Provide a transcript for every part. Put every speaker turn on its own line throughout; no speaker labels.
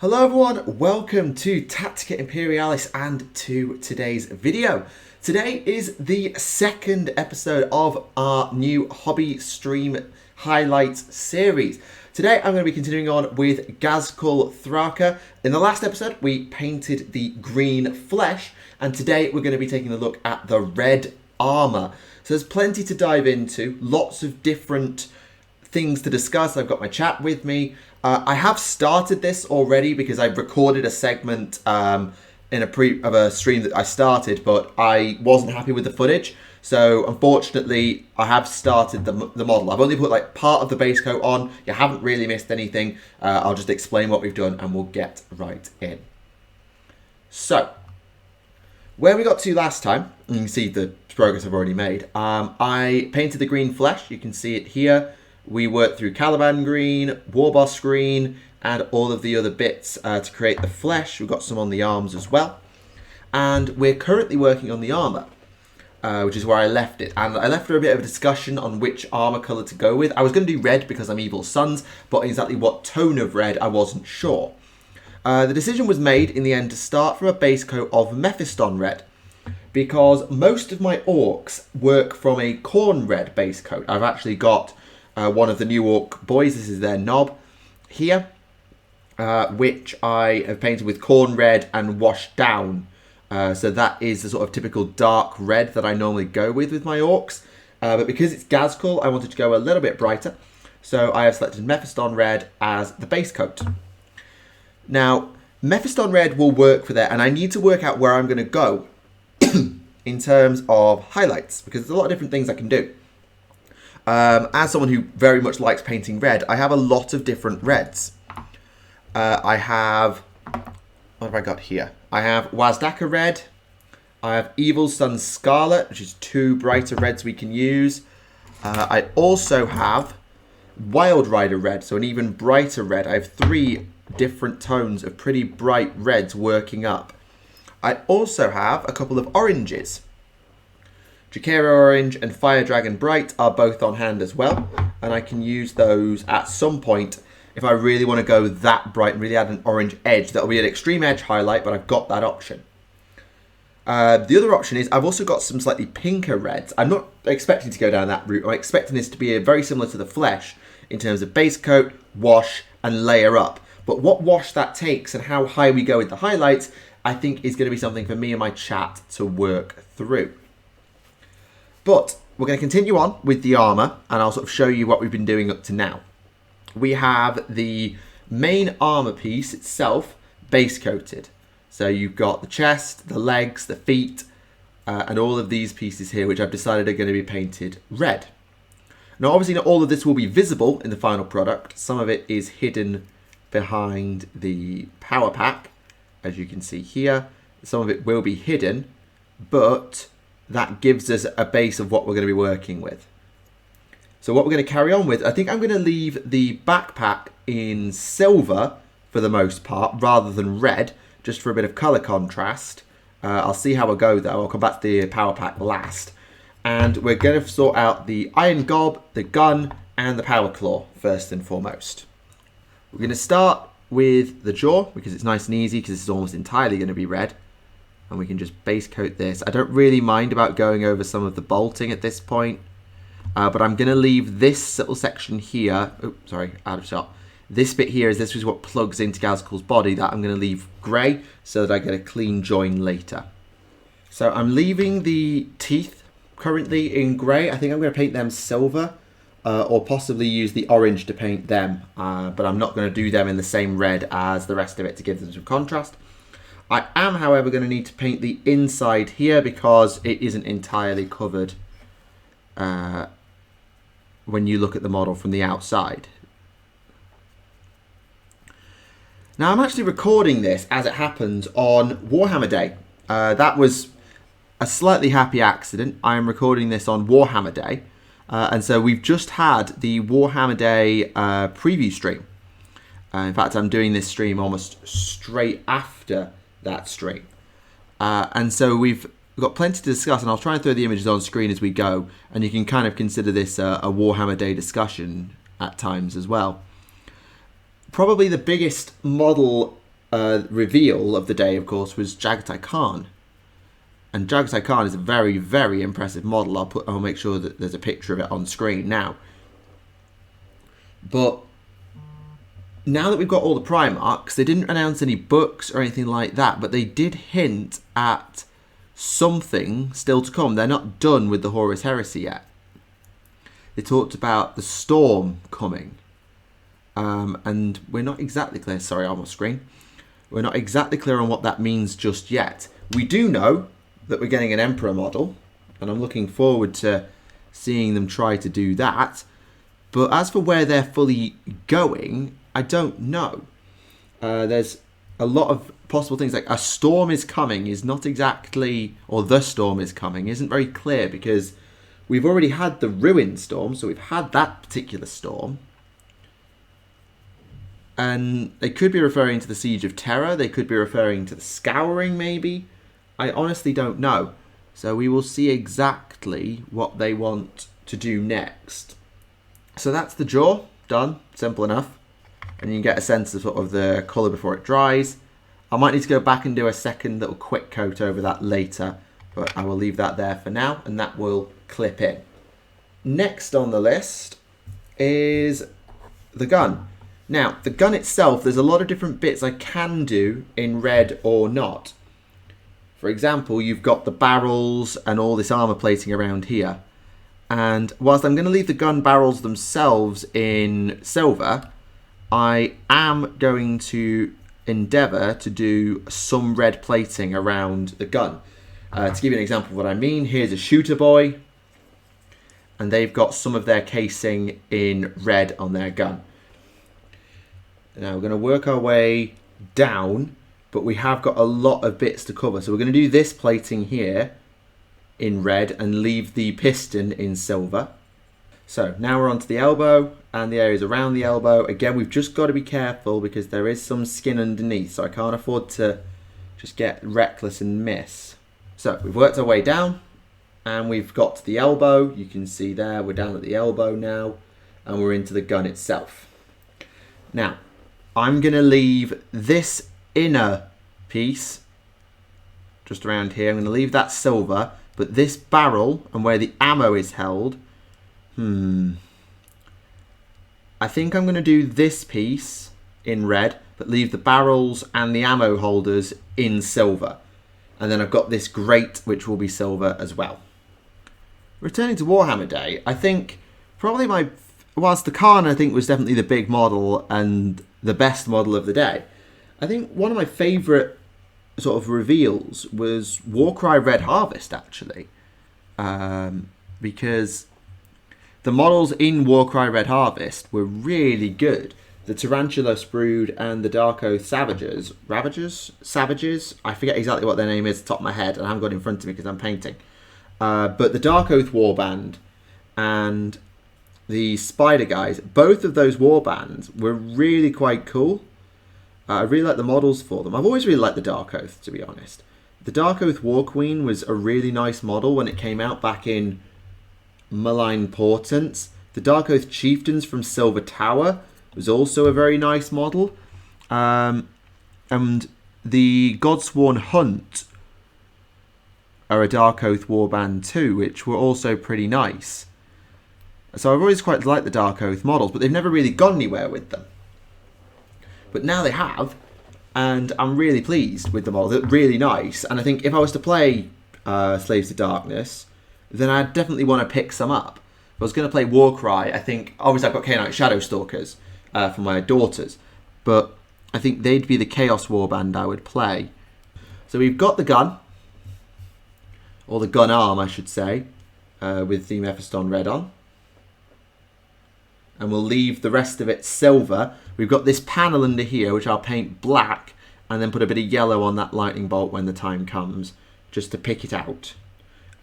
Hello everyone, welcome to Tactica Imperialis and to today's video. Today is the second episode of our new hobby stream highlights series. Today I'm going to be continuing on with Ghazghkull Thraka. In the last episode we painted the green flesh and today we're going to be taking a look at the red armour. So there's plenty to dive into, lots of different things to discuss. I've got my chat with me. I have started this already because I've recorded a segment of a stream that I started, but I wasn't happy with the footage. So unfortunately, I have started the model. I've only put like part of the base coat on. You haven't really missed anything. I'll just explain what we've done and we'll get right in. So, where we got to last time, you can see the progress I've already made. I painted the green flesh. You can see it here. We worked through Caliban green, Warboss green, and all of the other bits to create the flesh. We've got some on the arms as well. And we're currently working on the armour, which is where I left it. And I left for a bit of a discussion on which armour colour to go with. I was going to do red because I'm Evil Sons, but exactly what tone of red I wasn't sure. The decision was made in the end to start from a base coat of Mephiston red, because most of my orcs work from a corn red base coat. I've actually got one of the new orc boys, this is their knob here, which I have painted with corn red and washed down. So that is the sort of typical dark red that I normally go with my orcs. But because it's Ghazghkull, I wanted to go a little bit brighter. So I have selected Mephiston red as the base coat. Now, Mephiston red will work for that, and I need to work out where I'm going to go in terms of highlights, because there's a lot of different things I can do. As someone who very much likes painting red, I have a lot of different reds. I have, what have I got here? I have Waaagh red, I have Evil Sun Scarlet, which is two brighter reds we can use. I also have Wild Rider red, so an even brighter red. I have three different tones of pretty bright reds working up. I also have a couple of oranges. Drakera Orange and Fire Dragon Bright are both on hand as well, and I can use those at some point if I really want to go that bright and really add an orange edge. That'll be an extreme edge highlight, but I've got that option. The other option is I've also got some slightly pinker reds. I'm not expecting to go down that route. I'm expecting this to be very similar to the flesh in terms of base coat, wash, and layer up. But what wash that takes and how high we go with the highlights, I think is going to be something for me and my chat to work through. But we're going to continue on with the armour, and I'll sort of show you what we've been doing up to now. We have the main armour piece itself base coated. So you've got the chest, the legs, the feet, and all of these pieces here, which I've decided are going to be painted red. Now obviously not all of this will be visible in the final product. Some of it is hidden behind the power pack, as you can see here. Some of it will be hidden, but that gives us a base of what we're going to be working with. So what we're going to carry on with, I think I'm going to leave the backpack in silver for the most part, rather than red, just for a bit of colour contrast. I'll see how I go though. I'll come back to the power pack last. And we're going to sort out the iron gob, the gun, and the power claw first and foremost. We're going to start with the jaw, because it's nice and easy, because this is almost entirely going to be red. And we can just base coat this. I don't really mind about going over some of the bolting at this point. But I'm going to leave this little section here. Oh, sorry, out of shot. This bit here this is what plugs into Ghazghkull's body. That I'm going to leave grey so that I get a clean join later. So I'm leaving the teeth currently in grey. I think I'm going to paint them silver. Or possibly use the orange to paint them. But I'm not going to do them in the same red as the rest of it to give them some contrast. I am, however, going to need to paint the inside here because it isn't entirely covered when you look at the model from the outside. Now, I'm actually recording this, as it happens, on Warhammer Day. That was a slightly happy accident. I am recording this on Warhammer Day. And so we've just had the Warhammer Day preview stream. In fact, I'm doing this stream almost straight after that stream. And so we've got plenty to discuss, and I'll try and throw the images on screen as we go, and you can kind of consider this a Warhammer Day discussion at times as well. Probably the biggest model reveal of the day, of course, was Ghazghkull. And Ghazghkull is a very, very impressive model. I'll make sure that there's a picture of it on screen now. But now that we've got all the Primarchs, they didn't announce any books or anything like that, but they did hint at something still to come. They're not done with the Horus Heresy yet. They talked about the Storm coming. And we're not exactly clear. Sorry, I'm on screen. We're not exactly clear on what that means just yet. We do know that we're getting an Emperor model, and I'm looking forward to seeing them try to do that. But as for where they're fully going, I don't know. There's a lot of possible things, like a storm is coming is not exactly, or the storm is coming isn't very clear, because we've already had the Ruin Storm, so we've had that particular storm. And they could be referring to the Siege of Terror. They could be referring to the Scouring, maybe. I honestly don't know. So we will see exactly what they want to do next. So that's the jaw. Done. Simple enough. And you can get a sense of sort of the colour before it dries. I might need to go back and do a second little quick coat over that later. But I will leave that there for now. And that will clip in. Next on the list is the gun. Now, the gun itself, there's a lot of different bits I can do in red or not. For example, you've got the barrels and all this armour plating around here. And whilst I'm going to leave the gun barrels themselves in silver, I am going to endeavour to do some red plating around the gun. To give you an example of what I mean, here's a shooter boy. And they've got some of their casing in red on their gun. Now we're going to work our way down, but we have got a lot of bits to cover. So we're going to do this plating here in red and leave the piston in silver. So now we're onto the elbow and the areas around the elbow. Again, we've just got to be careful because there is some skin underneath, so I can't afford to just get reckless and miss. So we've worked our way down and we've got to the elbow. You can see there, we're down at the elbow now and we're into the gun itself. Now, I'm going to leave this inner piece just around here. I'm going to leave that silver, but this barrel and where the ammo is held, I think I'm going to do this piece in red, but leave the barrels and the ammo holders in silver. And then I've got this grate, which will be silver as well. Returning to Warhammer Day, I think probably whilst the Khan, I think, was definitely the big model and the best model of the day, I think one of my favourite sort of reveals was Warcry Red Harvest, actually. Because the models in Warcry Red Harvest were really good. The Tarantula Brood and the Dark Oath Savages, Savages, I forget exactly what their name is off the top of my head, and I haven't got it in front of me because I'm painting. But the Dark Oath Warband and the Spider guys, both of those warbands were really quite cool. I really like the models for them. I've always really liked the Dark Oath, to be honest. The Dark Oath War Queen was a really nice model when it came out back in Malign Portents. The Dark Oath Chieftains from Silver Tower was also a very nice model. And the Godsworn Hunt are a Dark Oath warband too, which were also pretty nice. So I've always quite liked the Dark Oath models, but they've never really gone anywhere with them. But now they have, and I'm really pleased with the models. They're really nice, and I think if I was to play Slaves to Darkness, then I'd definitely want to pick some up. If I was going to play Warcry, I think, obviously I've got Chaos Shadow Stalkers for my daughters, but I think they'd be the Chaos Warband I would play. So we've got the gun, or the gun arm I should say, with the Mephiston red on. And we'll leave the rest of it silver. We've got this panel under here, which I'll paint black, and then put a bit of yellow on that lightning bolt when the time comes, just to pick it out.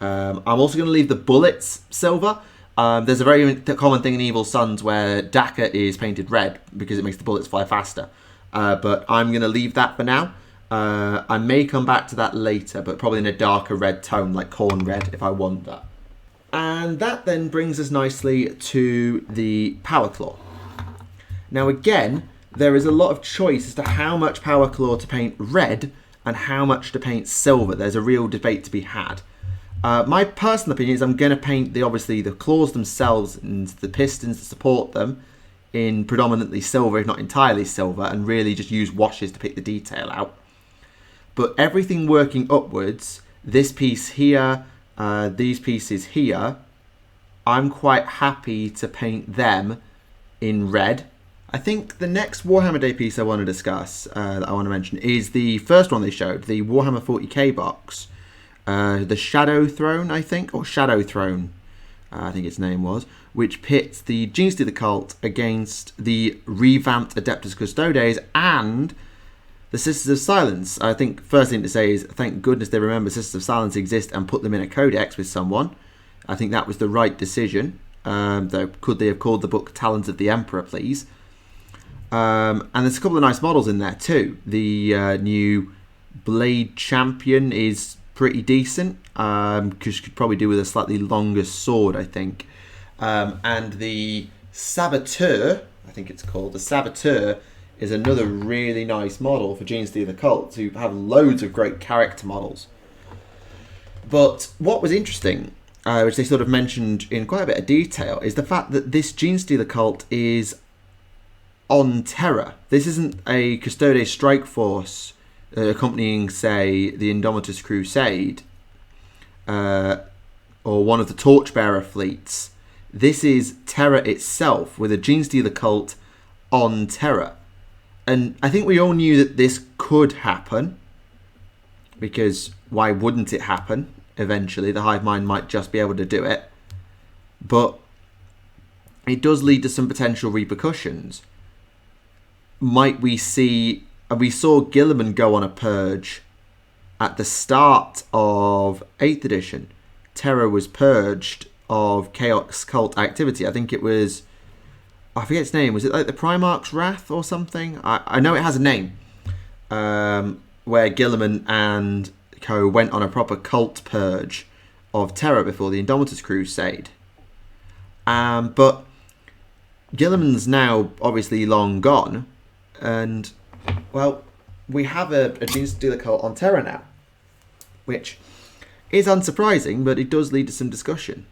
I'm also going to leave the bullets silver. There's a very common thing in Evil Sons where Dakka is painted red because it makes the bullets fly faster. But I'm going to leave that for now. I may come back to that later, but probably in a darker red tone, like corn red, if I want that. And that then brings us nicely to the Power Claw. Now again, there is a lot of choice as to how much Power Claw to paint red and how much to paint silver. There's a real debate to be had. My personal opinion is I'm going to paint obviously the claws themselves and the pistons to support them in predominantly silver, if not entirely silver, and really just use washes to pick the detail out. But everything working upwards, this piece here, these pieces here, I'm quite happy to paint them in red. I think the next Warhammer Day piece I want to discuss, that I want to mention, is the first one they showed, the Warhammer 40k box. The Shadow Throne, I think, or Shadow Throne, I think its name was, which pits the Genestealer cult against the revamped Adeptus Custodes and the Sisters of Silence. I think first thing to say is thank goodness they remember Sisters of Silence exist and put them in a codex with someone. I think that was the right decision. Though could they have called the book Talons of the Emperor, please? And there's a couple of nice models in there too. The new Blade Champion is pretty decent, because you could probably do with a slightly longer sword, I think. And the Saboteur, I think it's called, the Saboteur is another really nice model for Genestealer Cult, who have loads of great character models. But what was interesting, which they sort of mentioned in quite a bit of detail, is the fact that this Genestealer Cult is on Terra. This isn't a Custodes strike force accompanying, say, the Indomitus Crusade, or one of the Torchbearer fleets. This is Terra itself, with a Genestealer cult on Terra. And I think we all knew that this could happen, because why wouldn't it happen? Eventually, the Hive Mind might just be able to do it. But it does lead to some potential repercussions. Might we see... We saw Guilliman go on a purge at the start of 8th edition. Terra was purged of Chaos Cult activity. I think it was... I forget its name. Was it like the Primarch's Wrath or something? I know it has a name. Where Guilliman and co went on a proper cult purge of Terra before the Indomitus Crusade. But Guilliman's now obviously long gone. And... well, we have a Genestealer cult on Terra now, which is unsurprising, but it does lead to some discussion.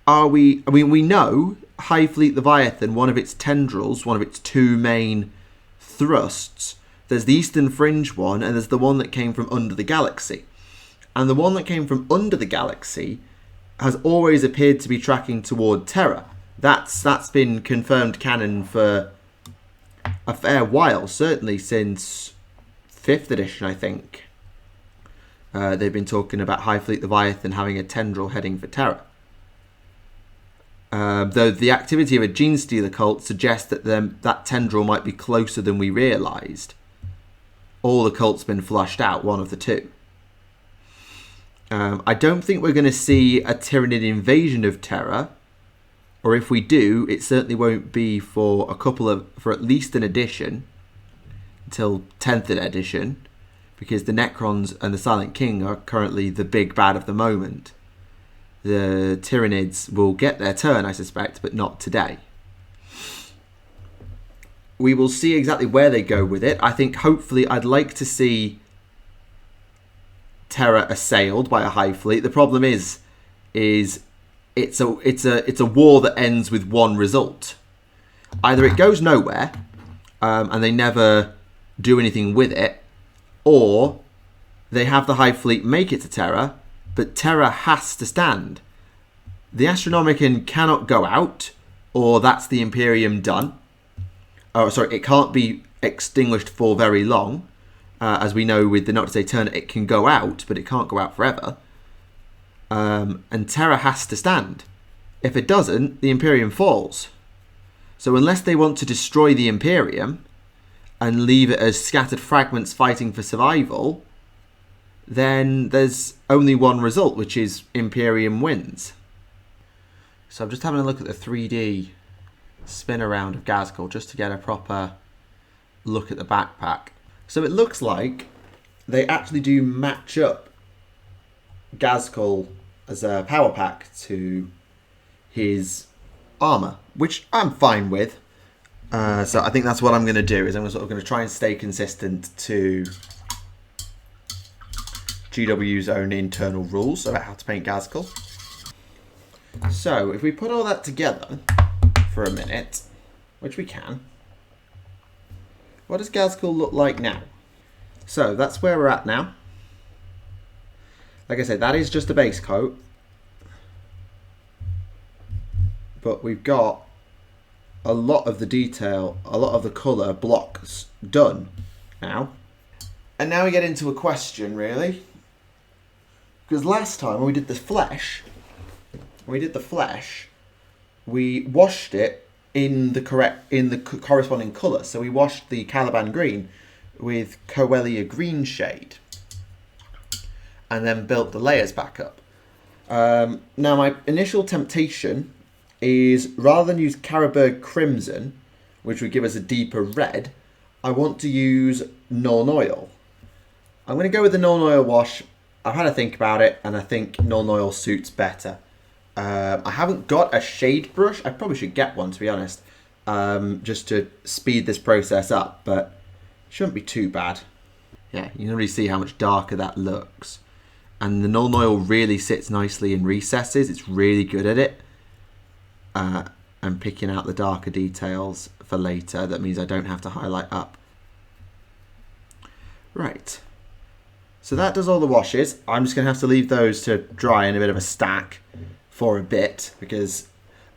We know Hive Fleet Leviathan, one of its tendrils, one of its two main thrusts, there's the Eastern Fringe one, and there's the one that came from under the galaxy. And the one that came from under the galaxy has always appeared to be tracking toward Terra. That's been confirmed canon for a fair while, certainly since 5th edition, I think. They've been talking about Hive Fleet Leviathan having a tendril heading for Terra. Though the activity of a Genestealer cult suggests that that tendril might be closer than we realised. All the cult's been flushed out, one of the two. I don't think we're going to see a Tyranid invasion of Terra. Or if we do, it certainly won't be for at least an edition, until 10th edition, because the Necrons and the Silent King are currently the big bad of the moment. The Tyranids will get their turn, I suspect, but not today. We will see exactly where they go with it. I think hopefully I'd like to see Terra assailed by a Hive Fleet. The problem is it's a war that ends with one result. Either it goes nowhere, and they never do anything with it, or they have the Hive Fleet make it to Terra, but Terra has to stand. The Astronomicon cannot go out, or that's the Imperium done. Oh, sorry, it can't be extinguished for very long. As we know with the Noctis Aeterna, it can go out, but it can't go out forever. And Terra has to stand. If it doesn't, the Imperium falls. So unless they want to destroy the Imperium and leave it as scattered fragments fighting for survival, then there's only one result, which is Imperium wins. So I'm just having a look at the 3D spin around of Ghazghkull just to get a proper look at the backpack. So it looks like they actually do match up Ghazghkull as a power pack to his armour, which I'm fine with. So I think that's what I'm going to do, is I'm sort of going to try and stay consistent to GW's own internal rules about how to paint Ghazghkull. So if we put all that together for a minute, which we can, what does Ghazghkull look like now? So that's where we're at now. Like I said, that is just a base coat, but we've got a lot of the detail, a lot of the colour blocks done now. And now we get into a question, really. Because last time when we did the flesh, we washed it in the corresponding colour. So we washed the Caliban green with Coelia green shade, and then built the layers back up. Now my initial temptation is, rather than use Carroburg crimson, which would give us a deeper red, I want to use Nuln Oil. I'm going to go with the Nuln Oil wash. I've had to think about it, and I think Nuln Oil suits better. I haven't got a shade brush. I probably should get one, to be honest, just to speed this process up, but it shouldn't be too bad. Yeah, you can already see how much darker that looks. And the Nuln Oil really sits nicely in recesses. It's really good at it. And picking out the darker details for later. That means I don't have to highlight up. Right. So that does all the washes. I'm just going to have to leave those to dry in a bit of a stack for a bit, because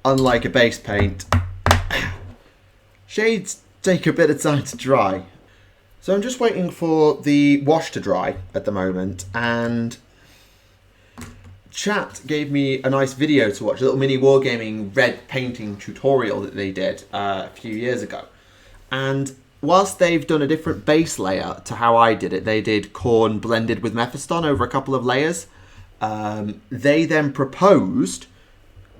unlike a base paint, shades take a bit of time to dry. So I'm just waiting for the wash to dry at the moment, and chat gave me a nice video to watch, a little mini wargaming red painting tutorial that they did a few years ago. And whilst they've done a different base layer to how I did it, they did corn blended with Mephiston over a couple of layers. They then proposed,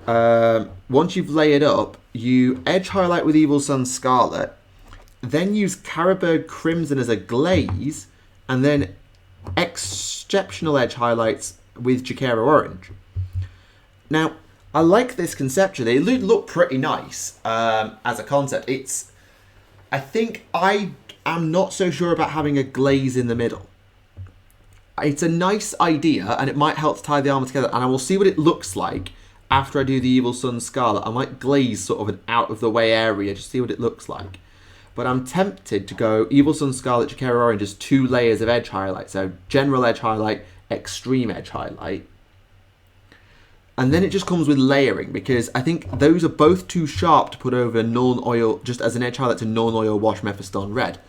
once you've layered up, you edge highlight with Evil Sunz Scarlet, then use Carroburg Crimson as a glaze, and then exceptional edge highlights with Jaquero Orange. Now, I like this conceptually. They look pretty nice as a concept. I think I am not so sure about having a glaze in the middle. It's a nice idea, and it might help to tie the armour together, and I will see what it looks like after I do the Evil Sunz Scarlet. I might glaze sort of an out-of-the-way area, just see what it looks like. But I'm tempted to go Evil Sunz Scarlet, Jaquero Orange as 2 layers of edge highlight. So general edge highlight, extreme edge highlight. And then it just comes with layering, because I think those are both too sharp to put over Nuln Oil, just as an edge highlight to Nuln Oil wash Mephiston red.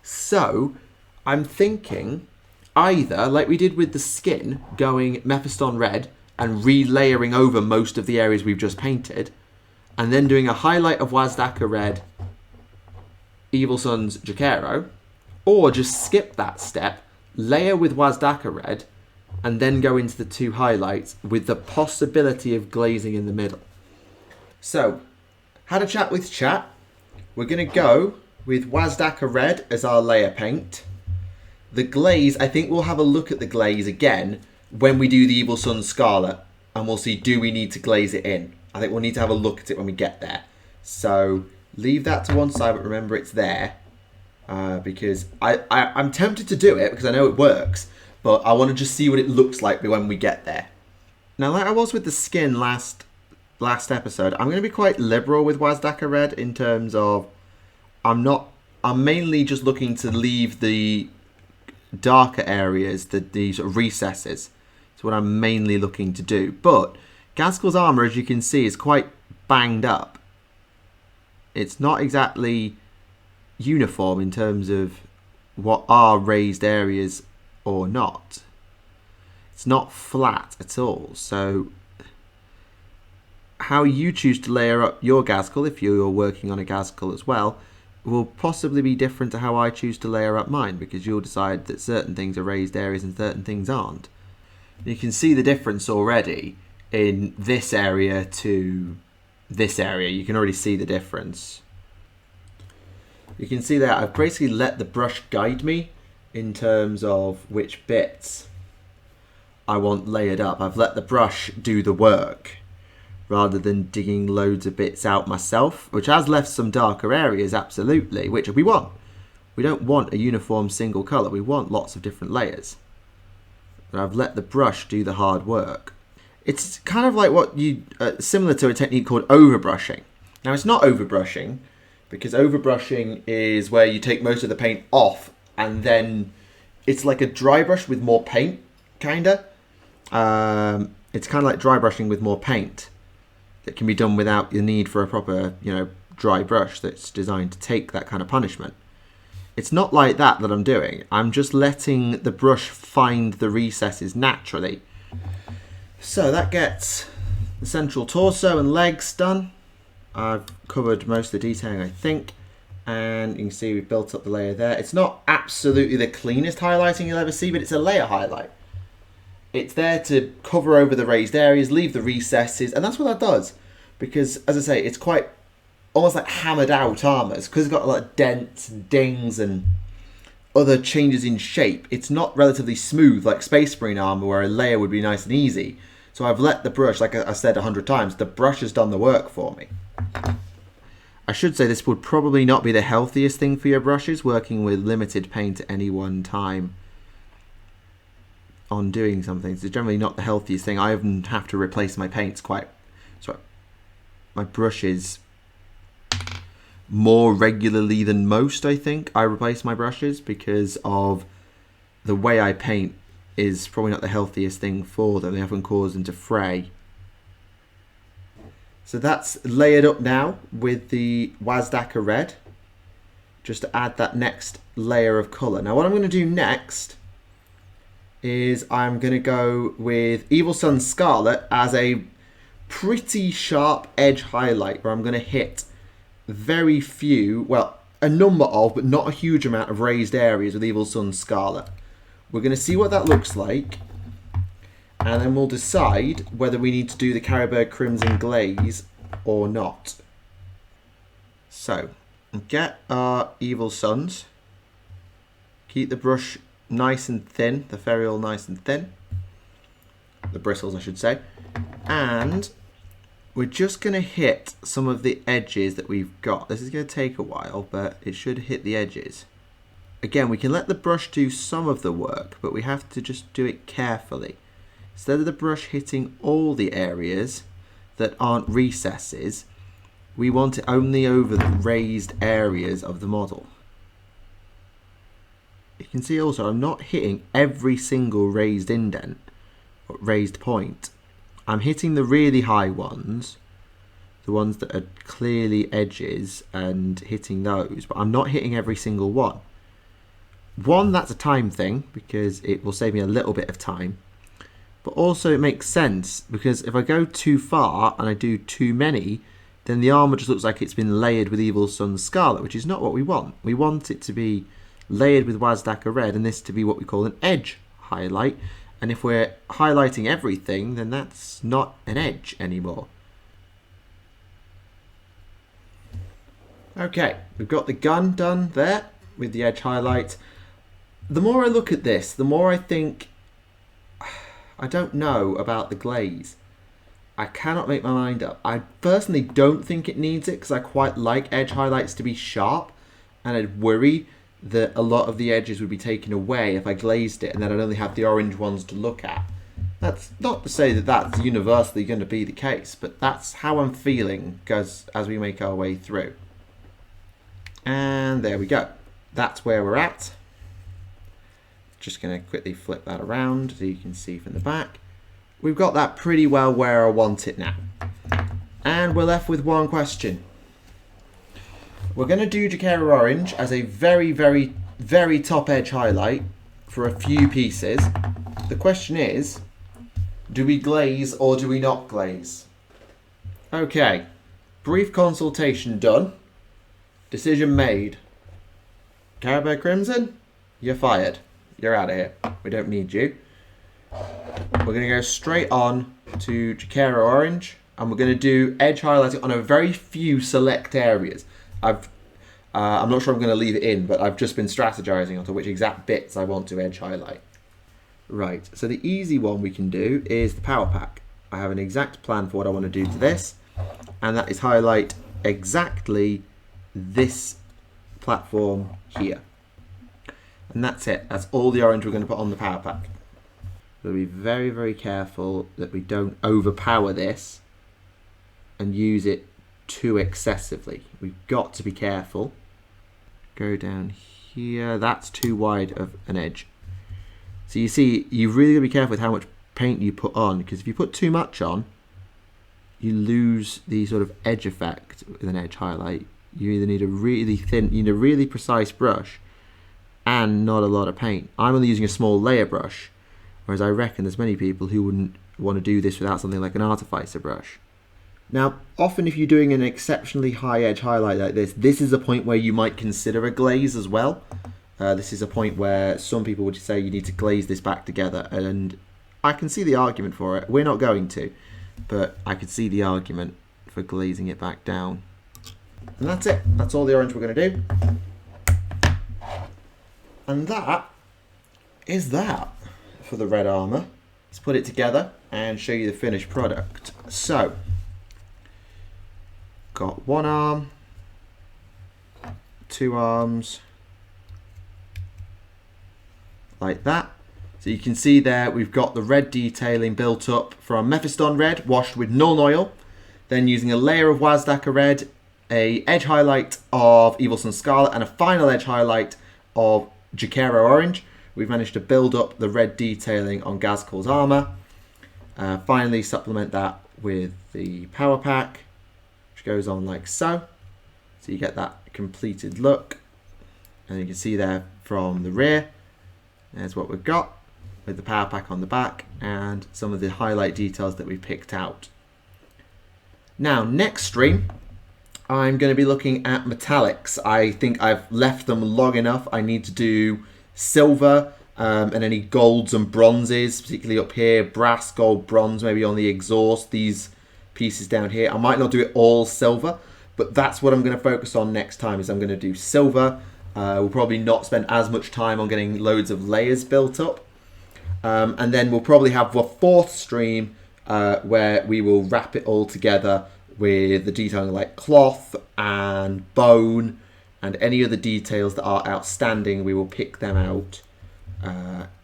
So I'm thinking either, like we did with the skin, going Mephiston red and relayering over most of the areas we've just painted, and then doing a highlight of Waaagh red, Evil Sunz Jaquero, or just skip that step, layer with Waaagh red, and then go into the 2 highlights with the possibility of glazing in the middle. So, had a chat with chat. We're going to go with Waaagh red as our layer paint. The glaze, I think we'll have a look at the glaze again when we do the Evil Sunz Scarlet, and we'll see, do we need to glaze it in? I think we'll need to have a look at it when we get there. So leave that to one side, but remember it's there, because I'm tempted to do it because I know it works, but I want to just see what it looks like when we get there. Now, like I was with the skin last episode, I'm going to be quite liberal with Waaagh red in terms of I'm mainly just looking to leave the darker areas, the sort of recesses. It's what I'm mainly looking to do. But Ghazghkull's armour, as you can see, is quite banged up. It's not exactly uniform in terms of what are raised areas or not. It's not flat at all. So how you choose to layer up your Ghazghkull, if you're working on a Ghazghkull as well, will possibly be different to how I choose to layer up mine, because you'll decide that certain things are raised areas and certain things aren't. You can see the difference already in this area to this area. You can already see the difference. You can see that I've basically let the brush guide me in terms of which bits I want layered up. I've let the brush do the work rather than digging loads of bits out myself, which has left some darker areas, absolutely, which we want. We don't want a uniform single colour, we want lots of different layers. And I've let the brush do the hard work. It's kind of like what you, similar to a technique called overbrushing. Now it's not overbrushing, because overbrushing is where you take most of the paint off and then it's like a dry brush with more paint, kinda. It's kind of like dry brushing with more paint that can be done without the need for a proper, dry brush that's designed to take that kind of punishment. It's not like that I'm doing. I'm just letting the brush find the recesses naturally. So that gets the central torso and legs done. I've covered most of the detailing, I think. And you can see we've built up the layer there. It's not absolutely the cleanest highlighting you'll ever see, but it's a layer highlight. It's there to cover over the raised areas, leave the recesses, and that's what that does. Because, as I say, it's quite almost like hammered out armours, because it's got a lot of dents and dings and other changes in shape. It's not relatively smooth like Space Marine armour, where a layer would be nice and easy. So I've let the brush, like I said 100 times, the brush has done the work for me. I should say this would probably not be the healthiest thing for your brushes, working with limited paint at any one time on doing something. It's generally not the healthiest thing. I even have to replace my paints my brushes more regularly than most, I think. I replace my brushes because of the way I paint is probably not the healthiest thing for them. They often cause them to fray. So that's layered up now with the Waaagh red, just to add that next layer of colour. Now what I'm going to do next is I'm going to go with Evil Sunn Scarlet as a pretty sharp edge highlight, where I'm going to hit very few, well, a number of, but not a huge amount of raised areas with Evil Sunn Scarlet. We're going to see what that looks like, and then we'll decide whether we need to do the Carroburg Crimson Glaze or not. So, get our Evil Sunns. Keep the brush nice and thin, the ferrule nice and thin. The bristles, I should say. And we're just going to hit some of the edges that we've got. This is going to take a while, but it should hit the edges. Again, we can let the brush do some of the work, but we have to just do it carefully. Instead of the brush hitting all the areas that aren't recesses, we want it only over the raised areas of the model. You can see also I'm not hitting every single raised indent or raised point. I'm hitting the really high ones, the ones that are clearly edges, and hitting those, but I'm not hitting every single one. One, that's a time thing, because it will save me a little bit of time, but also it makes sense, because if I go too far and I do too many, then the armour just looks like it's been layered with Evil Sunn Scarlet, which is not what we want. We want it to be layered with Waaagh red, and this to be what we call an edge highlight. And if we're highlighting everything, then that's not an edge anymore. Okay, we've got the gun done there with the edge highlight. The more I look at this, the more I think, I don't know about the glaze. I cannot make my mind up. I personally don't think it needs it, because I quite like edge highlights to be sharp, and I'd worry that a lot of the edges would be taken away if I glazed it and then I'd only have the orange ones to look at. That's not to say that that's universally going to be the case, but that's how I'm feeling as we make our way through. And there we go. That's where we're at. Just going to quickly flip that around so you can see from the back. We've got that pretty well where I want it now. And we're left with one question. We're going to do Jaquera Orange as a very, very, very top edge highlight for a few pieces. The question is, do we glaze or do we not glaze? Okay, brief consultation done. Decision made. Carroburg Crimson, you're fired. You're out of here. We don't need you. We're going to go straight on to Jaquera Orange, and we're going to do edge highlighting on a very few select areas. I'm not sure I'm going to leave it in, but I've just been strategizing onto which exact bits I want to edge highlight. Right, so the easy one we can do is the power pack. I have an exact plan for what I want to do to this, and that is highlight exactly this platform here. And that's it. That's all the orange we're going to put on the power pack. We'll be very, very careful that we don't overpower this and use it too excessively. We've got to be careful. Go down here. That's too wide of an edge. So you see, you really got to be careful with how much paint you put on, because if you put too much on, you lose the sort of edge effect with an edge highlight. You either need a really thin, you need a really precise brush and not a lot of paint. I'm only using a small layer brush, whereas I reckon there's many people who wouldn't want to do this without something like an artificer brush. Now, often if you're doing an exceptionally high edge highlight like this is a point where you might consider a glaze as well. This is a point where some people would say you need to glaze this back together, and I can see the argument for it. We're not going to, but I could see the argument for glazing it back down. And that's it. That's all the orange we're going to do. And that is that for the red armour. Let's put it together and show you the finished product. So, got one arm, two arms, like that. So you can see there we've got the red detailing built up from Mephiston red washed with Nuln Oil, then using a layer of Waaagh red, a edge highlight of Evil Sunz Scarlet, and a final edge highlight of Ghazghkull orange. We've managed to build up the red detailing on Ghazghkull's armour. Finally supplement that with the power pack, which goes on like so. So you get that completed look. And you can see there from the rear, there's what we've got with the power pack on the back and some of the highlight details that we picked out. Now, next stream, I'm going to be looking at metallics. I think I've left them long enough. I need to do silver and any golds and bronzes, particularly up here, brass, gold, bronze, maybe on the exhaust, these pieces down here. I might not do it all silver, but that's what I'm going to focus on next time, is I'm going to do silver. We'll probably not spend as much time on getting loads of layers built up. And then we'll probably have a fourth stream where we will wrap it all together with the detailing like cloth and bone and any other details that are outstanding. We will pick them out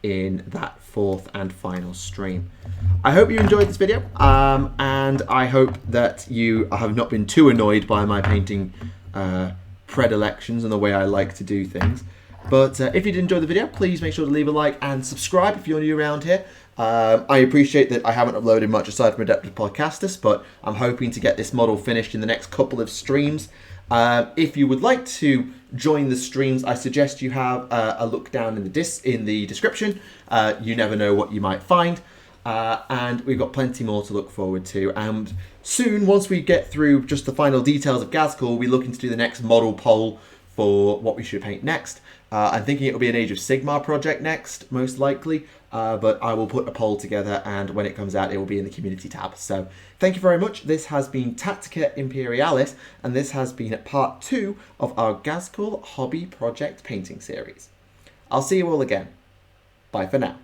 in that fourth and final stream. I hope you enjoyed this video, and I hope that you have not been too annoyed by my painting predilections and the way I like to do things. But if you did enjoy the video, please make sure to leave a like and subscribe if you're new around here. I appreciate that I haven't uploaded much aside from Adeptus Podcastus, but I'm hoping to get this model finished in the next couple of streams. If you would like to join the streams, I suggest you have a look down in the description. You never know what you might find. And we've got plenty more to look forward to. And soon, once we get through just the final details of Ghazghkull, we'll be looking to do the next model poll for what we should paint next. I'm thinking it'll be an Age of Sigmar project next, most likely. But I will put a poll together, and when it comes out, it will be in the community tab. So thank you very much. This has been Tactica Imperialis, and this has been part 2 of our Ghazghkull hobby project painting series. I'll see you all again. Bye for now.